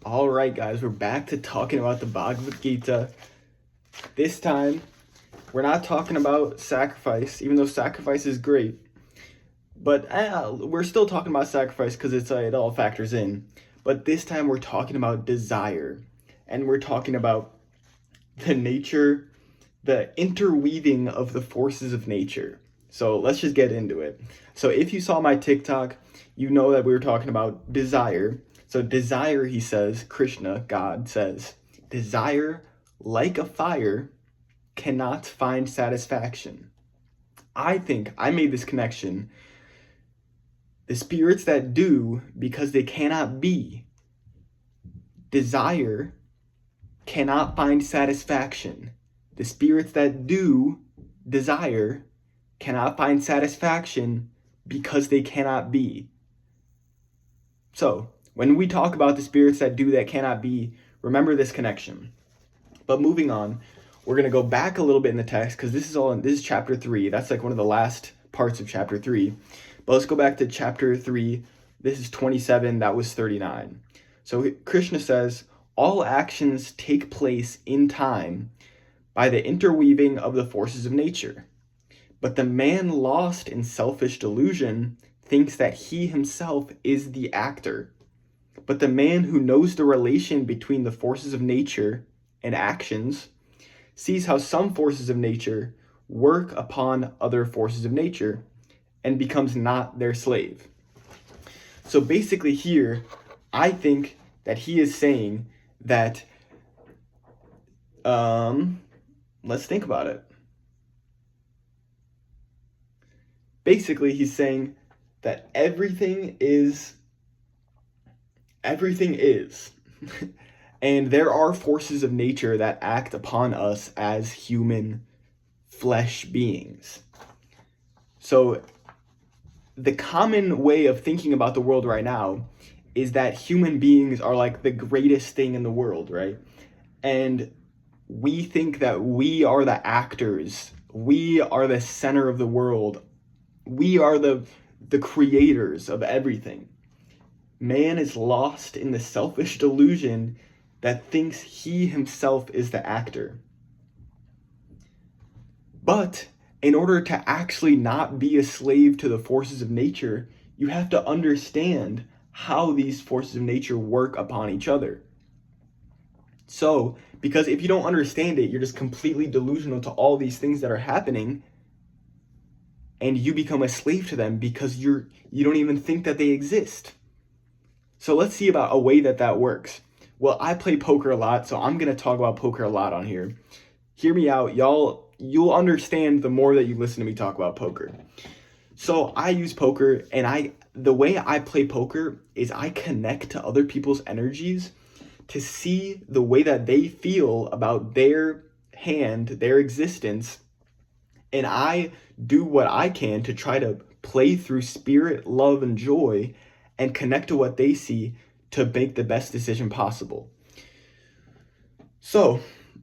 All right, guys, we're back to talking about the Bhagavad Gita. This time, we're not talking about sacrifice, even though sacrifice is great. But we're still talking about sacrifice because it all factors in. But this time, we're talking about desire, and we're talking about the nature, the interweaving of the forces of nature. So let's just get into it. So if you saw my TikTok, you know that we were talking about desire. So desire, he says, Krishna, God says, desire, like a fire, cannot find satisfaction. I think I made this connection. The spirits that do because they cannot be. Desire cannot find satisfaction. The spirits that do desire cannot find satisfaction because they cannot be. So, when we talk about the spirits that do that cannot be, remember this connection. But moving on, we're going to go back a little bit in the text because this is chapter 3. That's like one of the last parts of chapter 3. But let's go back to chapter 3. This is 27, that was 39. So Krishna says, all actions take place in time by the interweaving of the forces of nature. But the man lost in selfish delusion thinks that he himself is the actor. But the man who knows the relation between the forces of nature and actions sees how some forces of nature work upon other forces of nature and becomes not their slave. So basically here, I think that he is saying that, let's think about it. Basically, he's saying that everything is, and there are forces of nature that act upon us as human flesh beings. So the common way of thinking about the world right now is that human beings are like the greatest thing in the world, right? And we think that we are the actors. We are the center of the world. We are the creators of everything. Man is lost in the selfish delusion that thinks he himself is the actor. But in order to actually not be a slave to the forces of nature, you have to understand how these forces of nature work upon each other. So, because if you don't understand it, you're just completely delusional to all these things that are happening, and you become a slave to them because you don't even think that they exist. So let's see about a way that works. Well, I play poker a lot, so I'm going to talk about poker a lot on here. Hear me out, y'all. You'll understand the more that you listen to me talk about poker. So I use poker, and the way I play poker is I connect to other people's energies to see the way that they feel about their hand, their existence, and I do what I can to try to play through spirit, love, and joy and connect to what they see to make the best decision possible. So,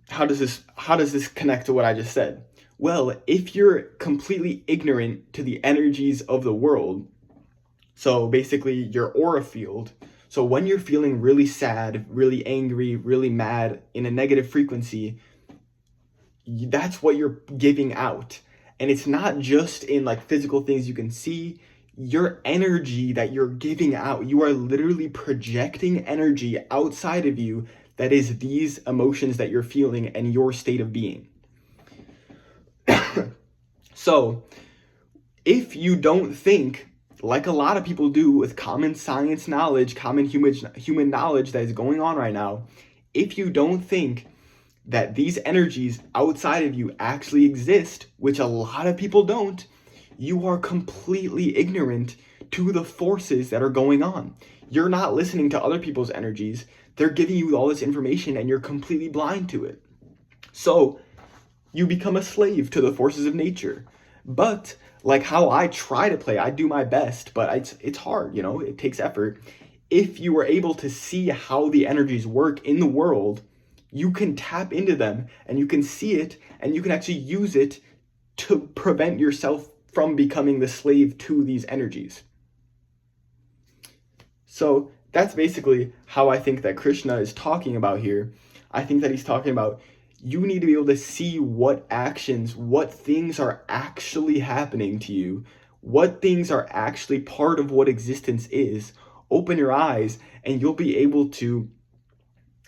how does this connect to what I just said? Well, if you're completely ignorant to the energies of the world, so basically your aura field, so when you're feeling really sad, really angry, really mad in a negative frequency, that's what you're giving out. And it's not just in like physical things you can see. Your energy that you're giving out, you are literally projecting energy outside of you that is these emotions that you're feeling and your state of being. So, if you don't think, like a lot of people do with common science knowledge, common human knowledge that is going on right now, if you don't think that these energies outside of you actually exist, which a lot of people don't, you are completely ignorant to the forces that are going on. You're not listening to other people's energies. They're giving you all this information and you're completely blind to it. So you become a slave to the forces of nature. But like how I try to play, I do my best, but it's hard, it takes effort. If you were able to see how the energies work in the world, you can tap into them and you can see it and you can actually use it to prevent yourself from becoming the slave to these energies. So that's basically how I think that Krishna is talking about here. I think that he's talking about you need to be able to see what actions, what things are actually happening to you, what things are actually part of what existence is. Open your eyes and you'll be able to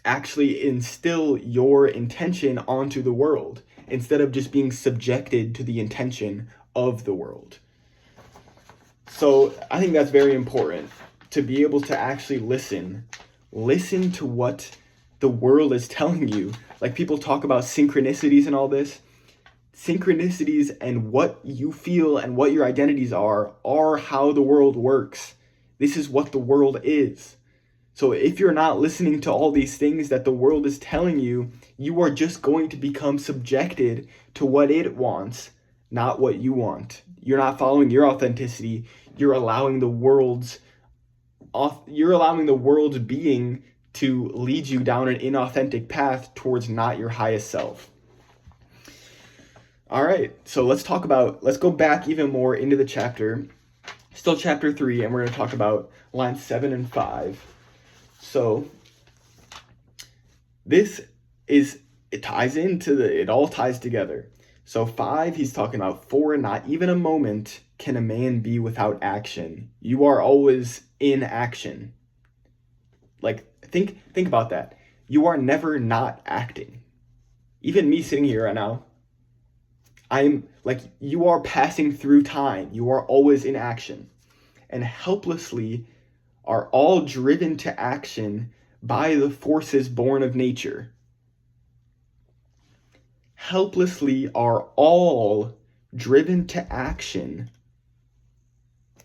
actually instill your intention onto the world instead of just being subjected to the intention of the world. So I think that's very important, to be able to actually listen to what the world is telling you. Like, people talk about synchronicities and all this. Synchronicities and what you feel and what your identities are how the world works. This is what the world is. So if you're not listening to all these things that the world is telling you, you are just going to become subjected to what it wants, not what you want. You're not following your authenticity. You're allowing the world's being to lead you down an inauthentic path towards not your highest self. All right, so let's go back even more into the chapter. Still chapter 3, and we're going to talk about lines 7 and 5. So it all ties together. So 5, he's talking about, for not even a moment can a man be without action. You are always in action. Like, think about that. You are never not acting. Even me sitting here right now, I'm like, you are passing through time. You are always in action. And helplessly are all driven to action by the forces born of nature. Helplessly are all driven to action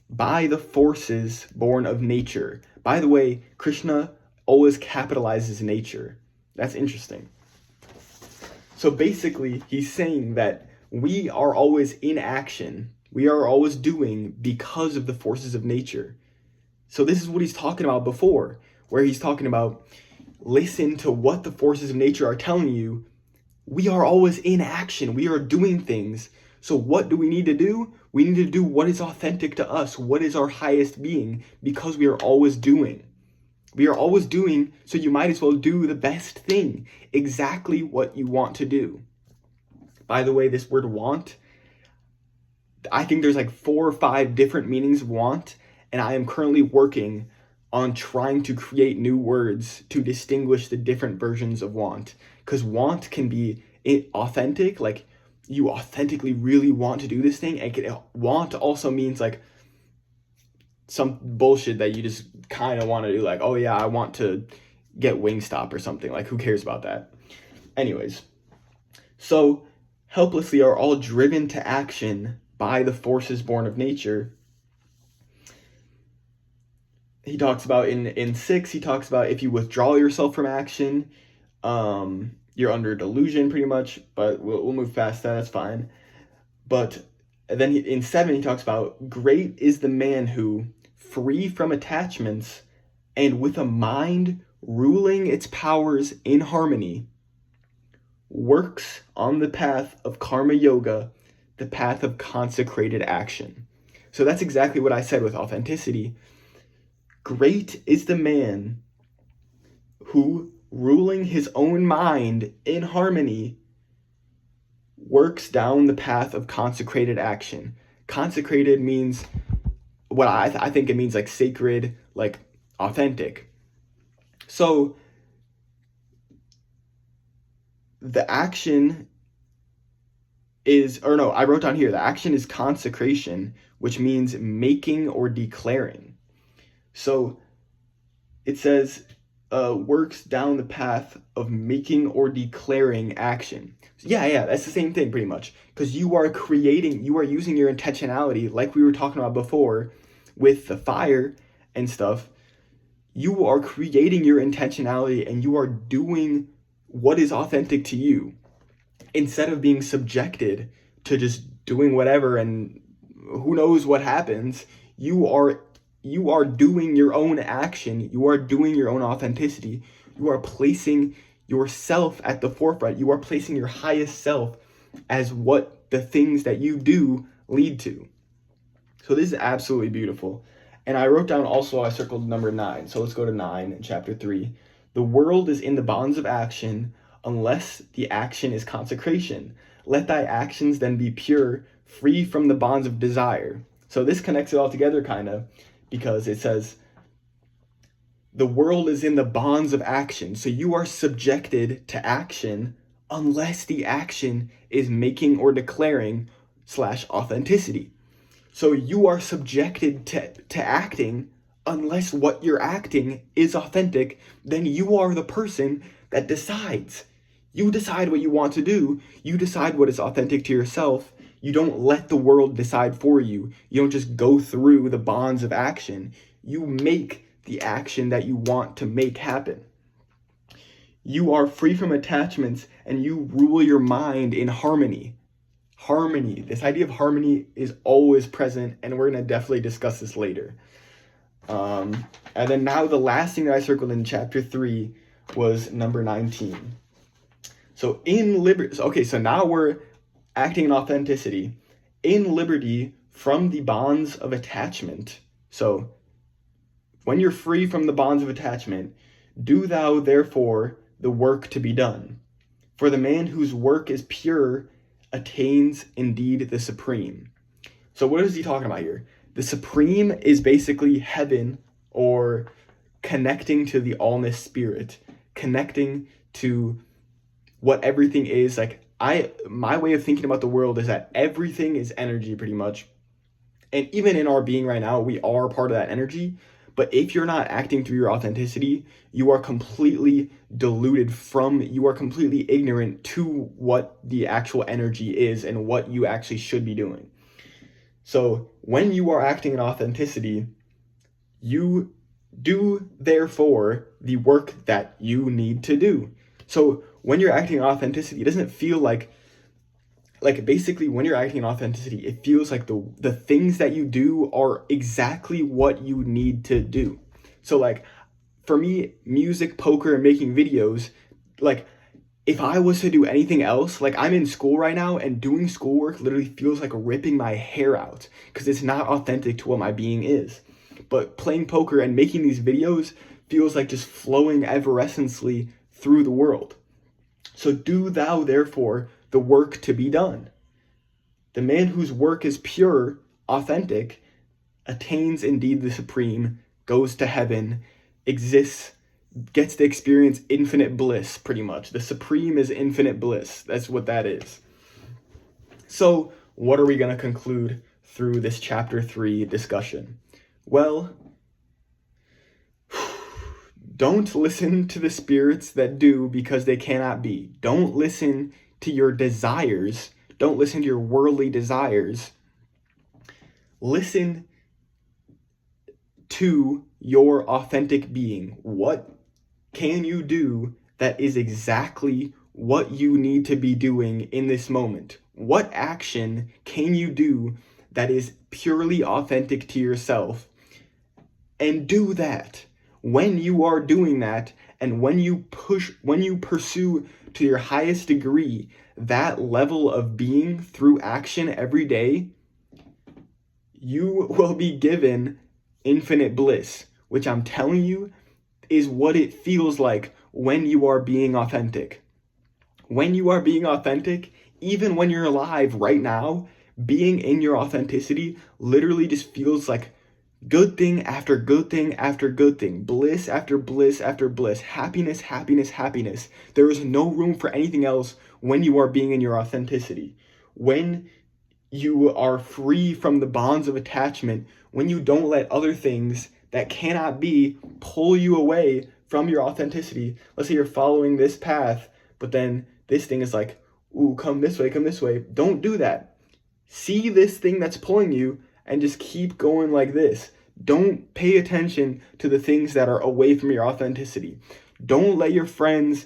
by the forces born of nature. By the way, Krishna always capitalizes nature. That's interesting. So basically, he's saying that we are always in action. We are always doing because of the forces of nature. So this is what he's talking about before, where he's talking about, listen to what the forces of nature are telling you. We are always in action. We are doing things. So what do we need to do? We need to do what is authentic to us. What is our highest being? Because we are always doing. We are always doing, so you might as well do the best thing. Exactly what you want to do. By the way, this word want, I think there's like 4 or 5 different meanings of want, and I am currently working on trying to create new words to distinguish the different versions of want. Because want can be authentic, like you authentically really want to do this thing, and want also means like some bullshit that you just kind of want to do, like, oh yeah, I want to get Wingstop or something. Like, who cares about that? Anyways, so helplessly are all driven to action by the forces born of nature. He talks about in 6, he talks about if you withdraw yourself from action, you're under delusion pretty much, but we'll move past that, that's fine. But then in 7, he talks about, great is the man who, free from attachments and with a mind ruling its powers in harmony, works on the path of karma yoga, the path of consecrated action. So that's exactly what I said with authenticity. Great is the man who, ruling his own mind in harmony, works down the path of consecrated action. Consecrated means, what I think it means, like sacred, like authentic. So the action is, or no, I wrote down here, the action is consecration, which means making or declaring. So it says, works down the path of making or declaring action. So yeah, that's the same thing pretty much. Because you are using your intentionality, like we were talking about before with the fire and stuff. You are creating your intentionality and you are doing what is authentic to you, instead of being subjected to just doing whatever and who knows what happens. You are doing your own action. You are doing your own authenticity. You are placing yourself at the forefront. You are placing your highest self as what the things that you do lead to. So this is absolutely beautiful. And I wrote down also, I circled number 9. So let's go to 9 in chapter 3. The world is in the bonds of action unless the action is consecration. Let thy actions then be pure, free from the bonds of desire. So this connects it all together kind of, because it says, the world is in the bonds of action. So you are subjected to action unless the action is making or declaring / authenticity. So you are subjected to acting unless what you're acting is authentic. Then you are the person that decides. You decide what you want to do. You decide what is authentic to yourself. You don't let the world decide for you. You don't just go through the bonds of action. You make the action that you want to make happen. You are free from attachments and you rule your mind in harmony. Harmony. This idea of harmony is always present, and we're going to definitely discuss this later. And then now the last thing that I circled in chapter 3 was number 19. So in liberty, okay, so now we're acting in authenticity. In liberty from the bonds of attachment. So when you're free from the bonds of attachment, do thou therefore the work to be done. For the man whose work is pure attains indeed the supreme. So what is he talking about here? The supreme is basically heaven, or connecting to the allness spirit, connecting to what everything is. Like my way of thinking about the world is that everything is energy pretty much. And even in our being right now, we are part of that energy. But if you're not acting through your authenticity, you are completely deluded you are completely ignorant to what the actual energy is and what you actually should be doing. So when you are acting in authenticity, you do therefore the work that you need to do. So when you're acting in authenticity, it doesn't feel like basically when you're acting in authenticity, it feels like the things that you do are exactly what you need to do. So like for me, music, poker, and making videos, like if I was to do anything else, like I'm in school right now and doing schoolwork literally feels like ripping my hair out because it's not authentic to what my being is. But playing poker and making these videos feels like just flowing evanescently through the world. So do thou therefore the work to be done. The man whose work is pure, authentic, attains indeed the supreme, goes to heaven, exists, gets to experience infinite bliss, pretty much. The supreme is infinite bliss. That's what that is. So what are we going to conclude through this chapter 3 discussion? Well, don't listen to the spirits that do because they cannot be. Don't listen to your desires. Don't listen to your worldly desires. Listen to your authentic being. What can you do that is exactly what you need to be doing in this moment? What action can you do that is purely authentic to yourself? And do that. When you are doing that, and when you pursue to your highest degree that level of being through action every day, you will be given infinite bliss, which I'm telling you is what it feels like when you are being authentic. When you are being authentic, even when you're alive right now, being in your authenticity literally just feels like good thing after good thing after good thing, bliss after bliss after bliss, happiness, happiness, happiness. There is no room for anything else when you are being in your authenticity. When you are free from the bonds of attachment, when you don't let other things that cannot be pull you away from your authenticity. Let's say you're following this path, but then this thing is like, ooh, come this way, come this way. Don't do that. See this thing that's pulling you and just keep going like this. Don't pay attention to the things that are away from your authenticity. Don't let your friends,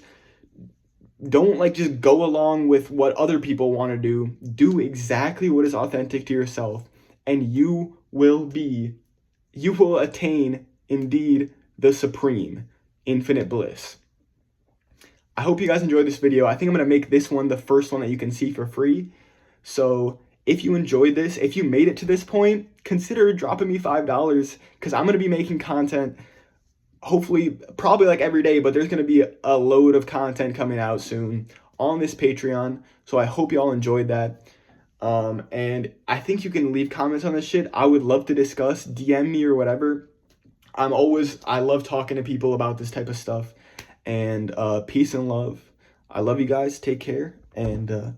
don't just go along with what other people want to do. Do exactly what is authentic to yourself, and you will attain indeed the supreme, infinite bliss. I hope you guys enjoyed this video. I think I'm going to make this one the first one that you can see for free. So if you enjoyed this, if you made it to this point, consider dropping me $5 because I'm going to be making content, hopefully, probably like every day, but there's going to be a load of content coming out soon on this Patreon. So I hope y'all enjoyed that. And I think you can leave comments on this shit. I would love to discuss, DM me or whatever. I love talking to people about this type of stuff. And peace and love. I love you guys. Take care. And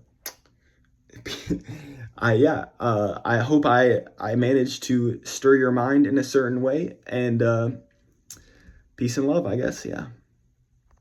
I hope I managed to stir your mind in a certain way. And peace and love, I guess. Yeah.